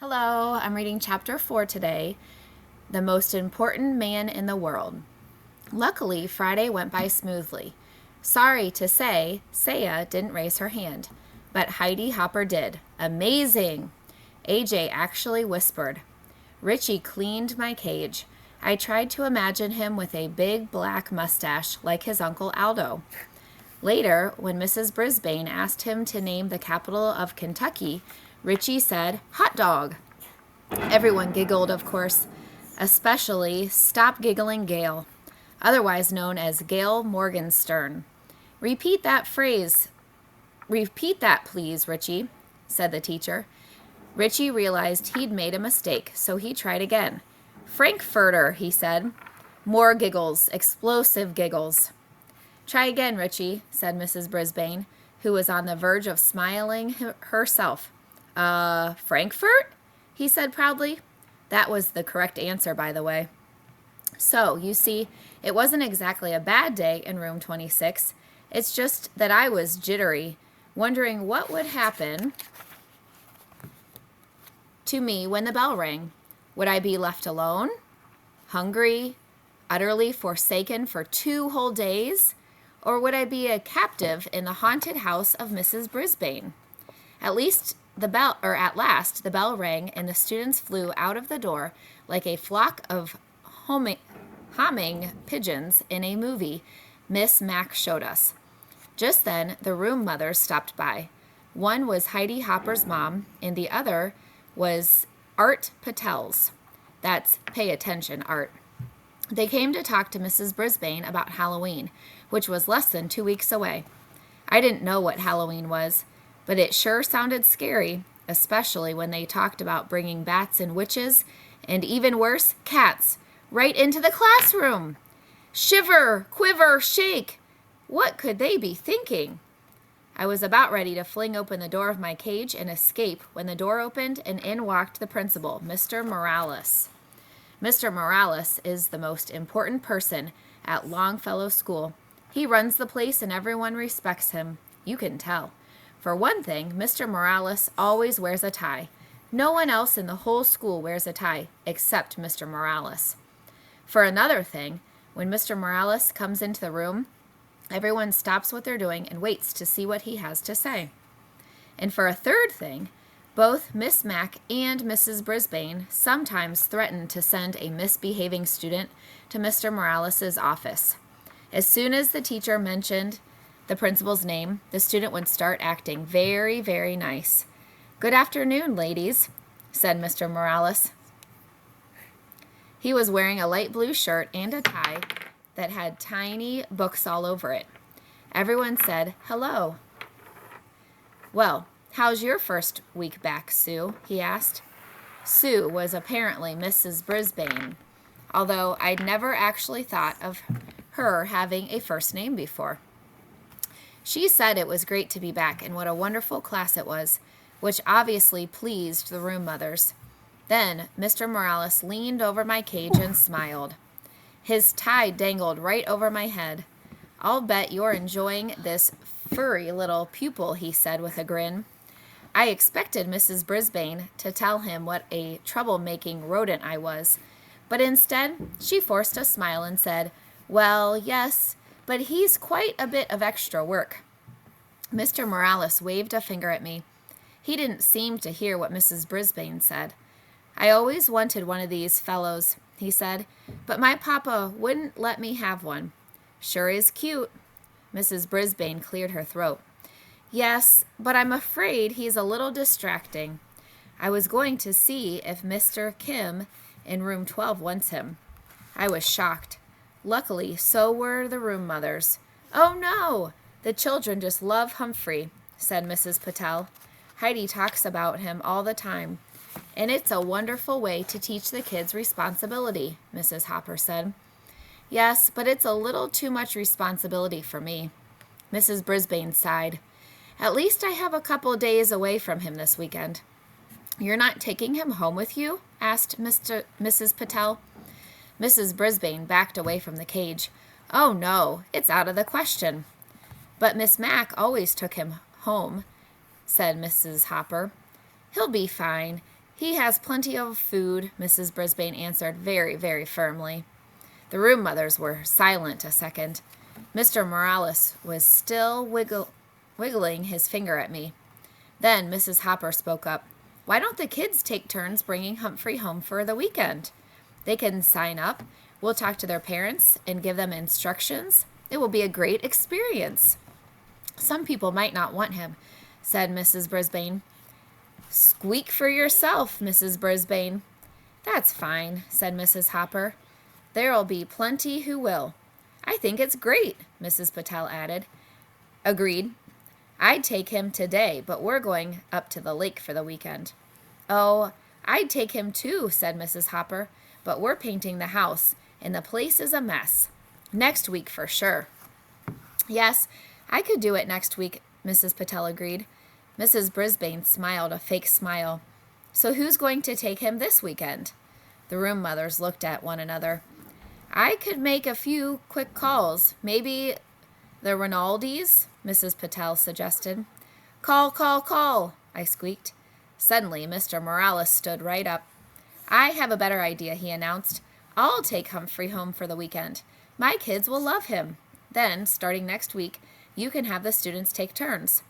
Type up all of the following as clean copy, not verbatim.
Hello, I'm reading chapter 4 today, The Most Important Man in the World. Luckily, Friday went by smoothly. Sorry to say, Saya didn't raise her hand, but Heidi Hopper did. Amazing! AJ actually whispered. Richie cleaned my cage. I tried to imagine him with a big black mustache like his Uncle Aldo. Later, when Mrs. Brisbane asked him to name the capital of Kentucky, Richie said, "Hot dog." Everyone giggled, of course, especially Stop Giggling Gail, otherwise known as Gail Morgenstern. Repeat that, please, Richie, said the teacher. Richie realized he'd made a mistake, so he tried again. Frankfurter, he said. More giggles, explosive giggles. Try again, Richie, said Mrs. Brisbane, who was on the verge of smiling herself. Frankfurt? He said proudly. That was the correct answer, by the way. So, you see, it wasn't exactly a bad day in room 26. It's just that I was jittery, wondering what would happen to me when the bell rang. Would I be left alone? Hungry? Utterly forsaken for 2 whole days? Or would I be a captive in the haunted house of Mrs. Brisbane? At last, the bell rang, and the students flew out of the door like a flock of humming pigeons in a movie Miss Mack showed us. Just then, the room mothers stopped by. One was Heidi Hopper's mom, and the other was Art Patel's. That's pay attention, Art. They came to talk to Mrs. Brisbane about Halloween, which was less than 2 weeks away. I didn't know what Halloween was, but it sure sounded scary, especially when they talked about bringing bats and witches, and even worse, cats, right into the classroom. Shiver, quiver, shake! What could they be thinking? I was about ready to fling open the door of my cage and escape when the door opened and in walked the principal, Mr. Morales. Mr. Morales is the most important person at Longfellow School. He runs the place and everyone respects him. You can tell. For one thing, Mr. Morales always wears a tie. No one else in the whole school wears a tie, except Mr. Morales. For another thing, when Mr. Morales comes into the room, everyone stops what they're doing and waits to see what he has to say. And for a third thing, both Miss Mack and Mrs. Brisbane sometimes threaten to send a misbehaving student to Mr. Morales' office. As soon as the teacher mentioned the principal's name, the student would start acting very, very nice. "Good afternoon, ladies," said Mr. Morales. He was wearing a light blue shirt and a tie that had tiny books all over it. Everyone said, "Hello." "Well, how's your first week back, Sue?" he asked. Sue was apparently Mrs. Brisbane, although I'd never actually thought of her having a first name before. She said it was great to be back and what a wonderful class it was, which obviously pleased the room mothers. Then Mr. Morales leaned over my cage and smiled. His tie dangled right over my head. "I'll bet you're enjoying this furry little pupil," he said with a grin. I expected Mrs. Brisbane to tell him what a trouble-making rodent I was, but instead she forced a smile and said, "Well, yes, but he's quite a bit of extra work." Mr. Morales waved a finger at me. He didn't seem to hear what Mrs. Brisbane said. "I always wanted one of these fellows," he said, "but my papa wouldn't let me have one." "Sure is cute." Mrs. Brisbane cleared her throat. "Yes, but I'm afraid he's a little distracting. I was going to see if Mr. Kim in room 12 wants him." I was shocked. Luckily, so were the room mothers. "Oh, no! The children just love Humphrey," said Mrs. Patel. "Heidi talks about him all the time. And it's a wonderful way to teach the kids responsibility," Mrs. Hopper said. "Yes, but it's a little too much responsibility for me." Mrs. Brisbane sighed. "At least I have a couple days away from him this weekend." "You're not taking him home with you?" asked Mrs. Patel. Mrs. Brisbane backed away from the cage. "Oh, no, it's out of the question." "But Miss Mack always took him home," said Mrs. Hopper. "He'll be fine. He has plenty of food, Mrs. Brisbane answered very, very firmly. The room mothers were silent a second. Mr. Morales was still wiggling his finger at me. Then Mrs. Hopper spoke up. Why don't the kids take turns bringing Humphrey home for the weekend? They can sign up. We'll talk to their parents and give them instructions. It will be a great experience. Some people might not want him, said Mrs. Brisbane. Squeak for yourself, Mrs. Brisbane. That's fine, said Mrs. Hopper. There'll be plenty who will. I think it's great, Mrs. Patel added. Agreed. I'd take him today, but we're going up to the lake for the weekend. Oh, I'd take him too, said Mrs. Hopper, but we're painting the house, and the place is a mess. Next week for sure. Yes, I could do it next week, Mrs. Patel agreed. Mrs. Brisbane smiled a fake smile. So who's going to take him this weekend? The room mothers looked at one another. I could make a few quick calls. Maybe the Rinaldis, Mrs. Patel suggested. Call, call, call, I squeaked. Suddenly, Mr. Morales stood right up. I have a better idea, he announced. I'll take Humphrey home for the weekend. My kids will love him. Then, starting next week, you can have the students take turns.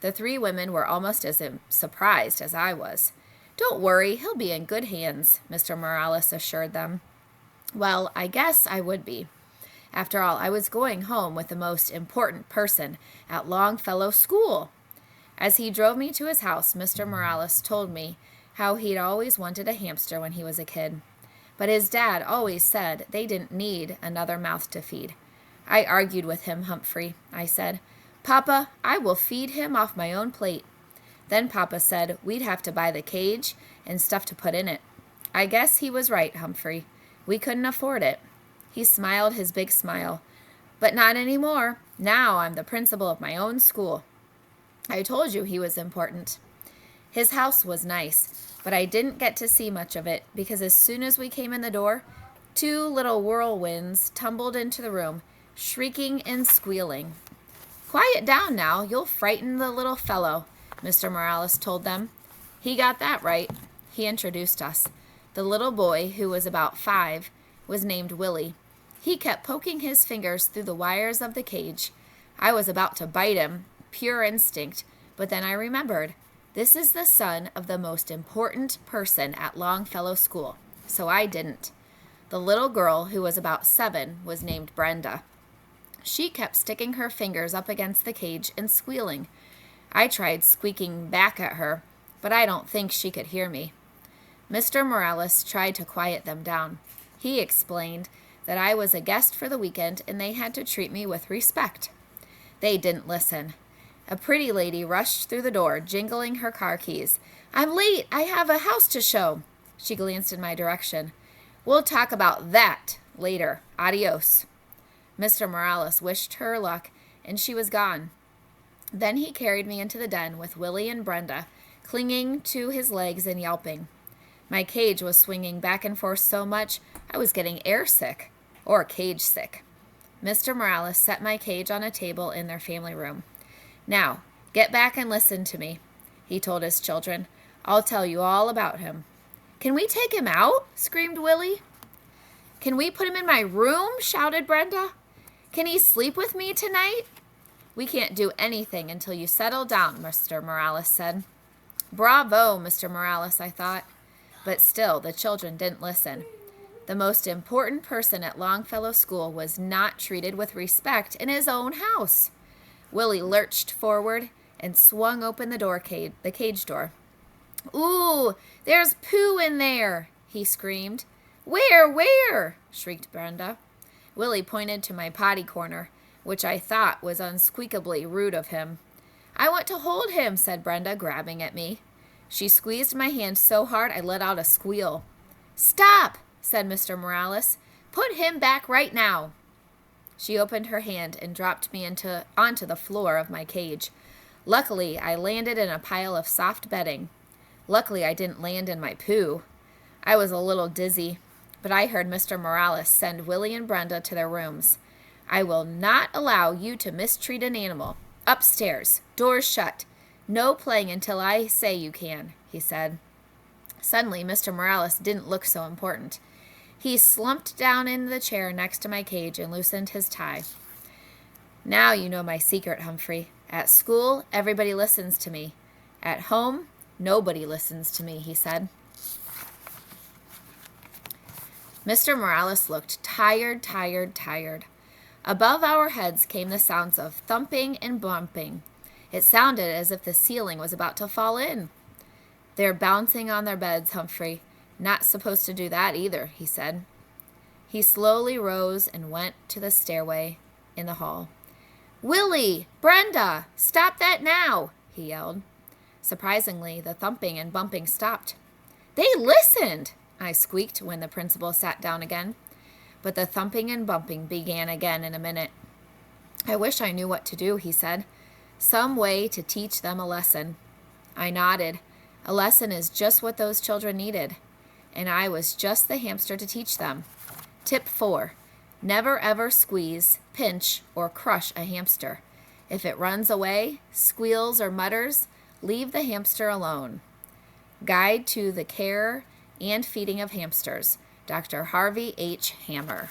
The three women were almost as surprised as I was. Don't worry, he'll be in good hands, Mr. Morales assured them. Well, I guess I would be. After all, I was going home with the most important person at Longfellow School. As he drove me to his house, Mr. Morales told me how he'd always wanted a hamster when he was a kid. But his dad always said they didn't need another mouth to feed. I argued with him, Humphrey. I said, Papa, I will feed him off my own plate. Then Papa said we'd have to buy the cage and stuff to put in it. I guess he was right, Humphrey. We couldn't afford it. He smiled his big smile. But not anymore. Now I'm the principal of my own school. I told you he was important. His house was nice, but I didn't get to see much of it because as soon as we came in the door, two little whirlwinds tumbled into the room, shrieking and squealing. Quiet down now, you'll frighten the little fellow, Mr. Morales told them. He got that right. He introduced us. The little boy, who was about 5, was named Willie. He kept poking his fingers through the wires of the cage. I was about to bite him, pure instinct, but then I remembered. This is the son of the most important person at Longfellow School, so I didn't. The little girl, who was about 7, was named Brenda. She kept sticking her fingers up against the cage and squealing. I tried squeaking back at her, but I don't think she could hear me. Mr. Morales tried to quiet them down. He explained that I was a guest for the weekend and they had to treat me with respect. They didn't listen. A pretty lady rushed through the door, jingling her car keys. I'm late. I have a house to show. She glanced in my direction. We'll talk about that later. Adios. Mr. Morales wished her luck, and she was gone. Then he carried me into the den with Willie and Brenda, clinging to his legs and yelping. My cage was swinging back and forth so much I was getting airsick, or cage sick. Mr. Morales set my cage on a table in their family room. Now, get back and listen to me, he told his children. I'll tell you all about him. Can we take him out? Screamed Willie. Can we put him in my room? Shouted Brenda. Can he sleep with me tonight? We can't do anything until you settle down, Mr. Morales said. Bravo, Mr. Morales, I thought. But still, the children didn't listen. The most important person at Longfellow School was not treated with respect in his own house. Willie lurched forward and swung open the cage door. Ooh, there's poo in there, he screamed. Where? Shrieked Brenda. Willie pointed to my potty corner, which I thought was unsqueakably rude of him. I want to hold him, said Brenda, grabbing at me. She squeezed my hand so hard I let out a squeal. Stop, said Mr. Morales. Put him back right now. She opened her hand and dropped me onto the floor of my cage. Luckily, I landed in a pile of soft bedding. Luckily, I didn't land in my poo. I was a little dizzy, but I heard Mr. Morales send Willie and Brenda to their rooms. I will not allow you to mistreat an animal. Upstairs, doors shut. No playing until I say you can, he said. Suddenly, Mr. Morales didn't look so important. He slumped down in the chair next to my cage and loosened his tie. Now you know my secret, Humphrey. At school, everybody listens to me. At home, nobody listens to me, he said. Mr. Morales looked tired. Above our heads came the sounds of thumping and bumping. It sounded as if the ceiling was about to fall in. They're bouncing on their beds, Humphrey. Not supposed to do that either, he said. He slowly rose and went to the stairway in the hall. Willie! Brenda! Stop that now! He yelled. Surprisingly, the thumping and bumping stopped. They listened! I squeaked when the principal sat down again. But the thumping and bumping began again in a minute. I wish I knew what to do, he said. Some way to teach them a lesson. I nodded. A lesson is just what those children needed. And I was just the hamster to teach them. Tip 4. Never ever squeeze, pinch, or crush a hamster. If it runs away, squeals, or mutters, leave the hamster alone. Guide to the Care and Feeding of Hamsters, Dr. Harvey H. Hammer.